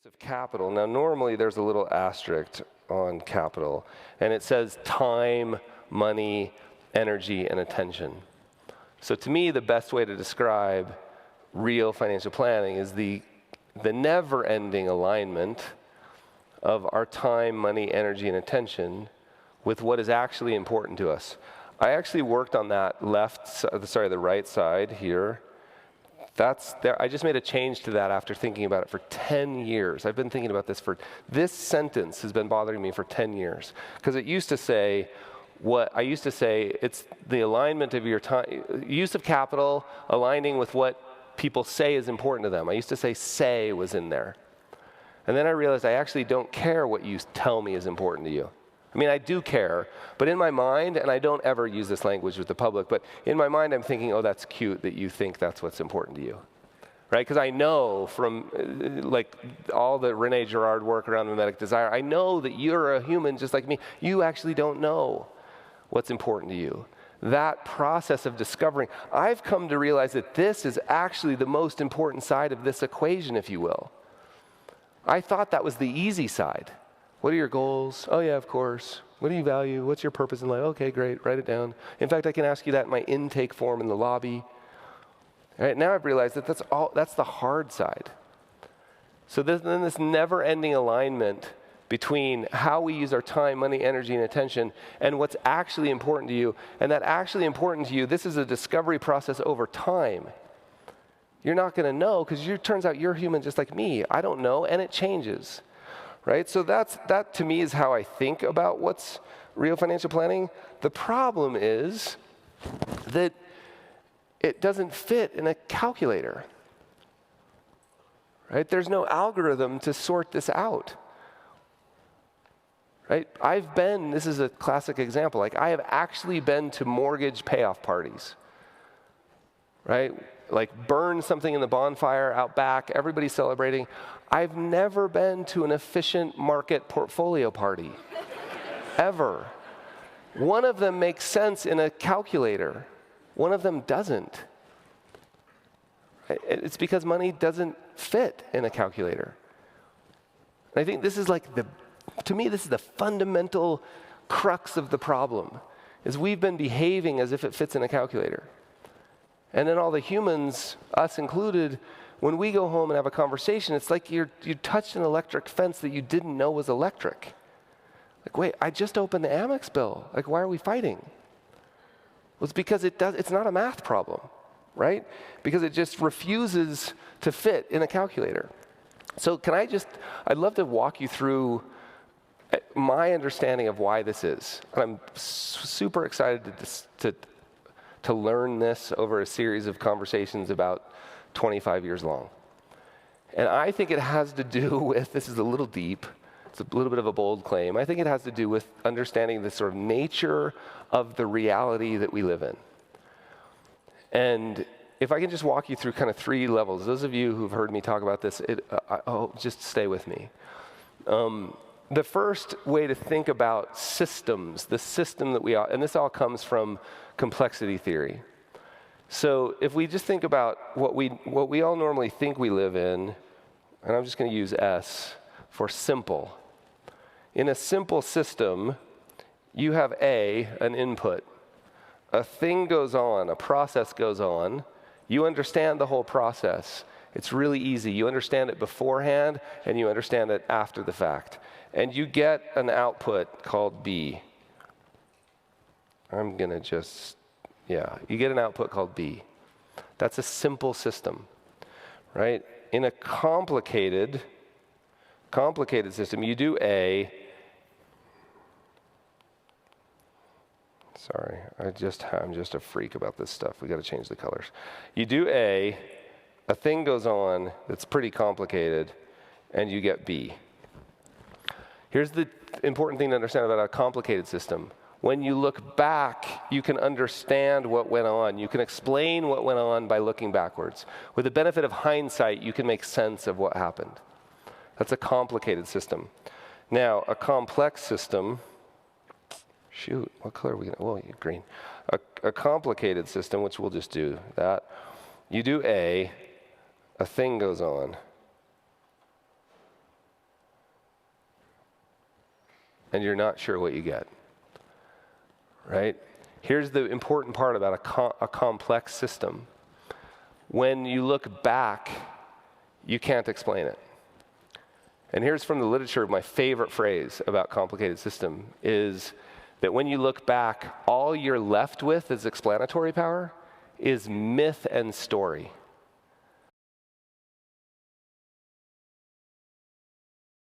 Of capital. Now, normally there's a little asterisk on capital, and it says time, money, energy, and attention. So to me, the best way to describe real financial planning is the never-ending alignment of our time, money, energy, and attention with what is actually important to us. I actually worked on that the right side here. I just made a change to that after thinking about it for 10 years. I've been thinking about this sentence has been bothering me for 10 years. Because it used to say, it's the alignment of your time, use of capital aligning with what people say is important to them. I used to say was in there. And then I realized I actually don't care what you tell me is important to you. I mean, I do care, but in my mind, and I don't ever use this language with the public, but in my mind I'm thinking, oh, that's cute that you think that's what's important to you, right? Because I know from like all the Rene Girard work around mimetic desire, I know that you're a human just like me. You actually don't know what's important to you. That process of discovering, I've come to realize that this is actually the most important side of this equation, if you will. I thought that was the easy side. What are your goals? Oh yeah, of course. What do you value? What's your purpose in life? Okay, great, write it down. In fact, I can ask you that in my intake form in the lobby. All right, now I've realized that that's the hard side. So then this never-ending alignment between how we use our time, money, energy, and attention and what's actually important to you. And that actually important to you, this is a discovery process over time. You're not going to know because it turns out you're human just like me. I don't know, and it changes. Right? So that to me is how I think about what's real financial planning. The problem is that it doesn't fit in a calculator. Right? There's no algorithm to sort this out. Right? This is a classic example, like I have actually been to mortgage payoff parties. Right? Like burn something in the bonfire out back, everybody's celebrating. I've never been to an efficient market portfolio party, ever. One of them makes sense in a calculator. One of them doesn't. It's because money doesn't fit in a calculator. And I think this is to me, this is the fundamental crux of the problem, is we've been behaving as if it fits in a calculator. And then all the humans, us included, when we go home and have a conversation, it's like you touched an electric fence that you didn't know was electric. Like, wait, I just opened the AmEx bill. Like, why are we fighting? Well, it's because it's not a math problem, right? Because it just refuses to fit in a calculator. So I'd love to walk you through my understanding of why this is. And I'm super excited to learn this over a series of conversations about 25 years long. And I think it has to do with, this is a little deep, it's a little bit of a bold claim, I think it has to do with understanding the sort of nature of the reality that we live in. And if I can just walk you through kind of 3 levels, those of you who've heard me talk about this, just stay with me. The first way to think about systems, the system that and this all comes from complexity theory. So if we just think about what we all normally think we live in, and I'm just going to use S for simple. In a simple system, you have an input. A thing goes on, a process goes on. You understand the whole process. It's really easy. You understand it beforehand, and you understand it after the fact. And you get an output called B. You get an output called B. That's a simple system, right? In a complicated system, you do A. Sorry, I'm just a freak about this stuff. We got to change the colors. You do A thing goes on that's pretty complicated, and you get B. Here's the important thing to understand about a complicated system. When you look back, you can understand what went on. You can explain what went on by looking backwards. With the benefit of hindsight, you can make sense of what happened. That's a complicated system. Now, a complex system, what color are we going to, green. A complicated system, which we'll just do that. You do A thing goes on. and you're not sure what you get, right? Here's the important part about a complex system. When you look back, you can't explain it. And here's from the literature, my favorite phrase about complicated system is that when you look back, all you're left with as explanatory power is myth and story.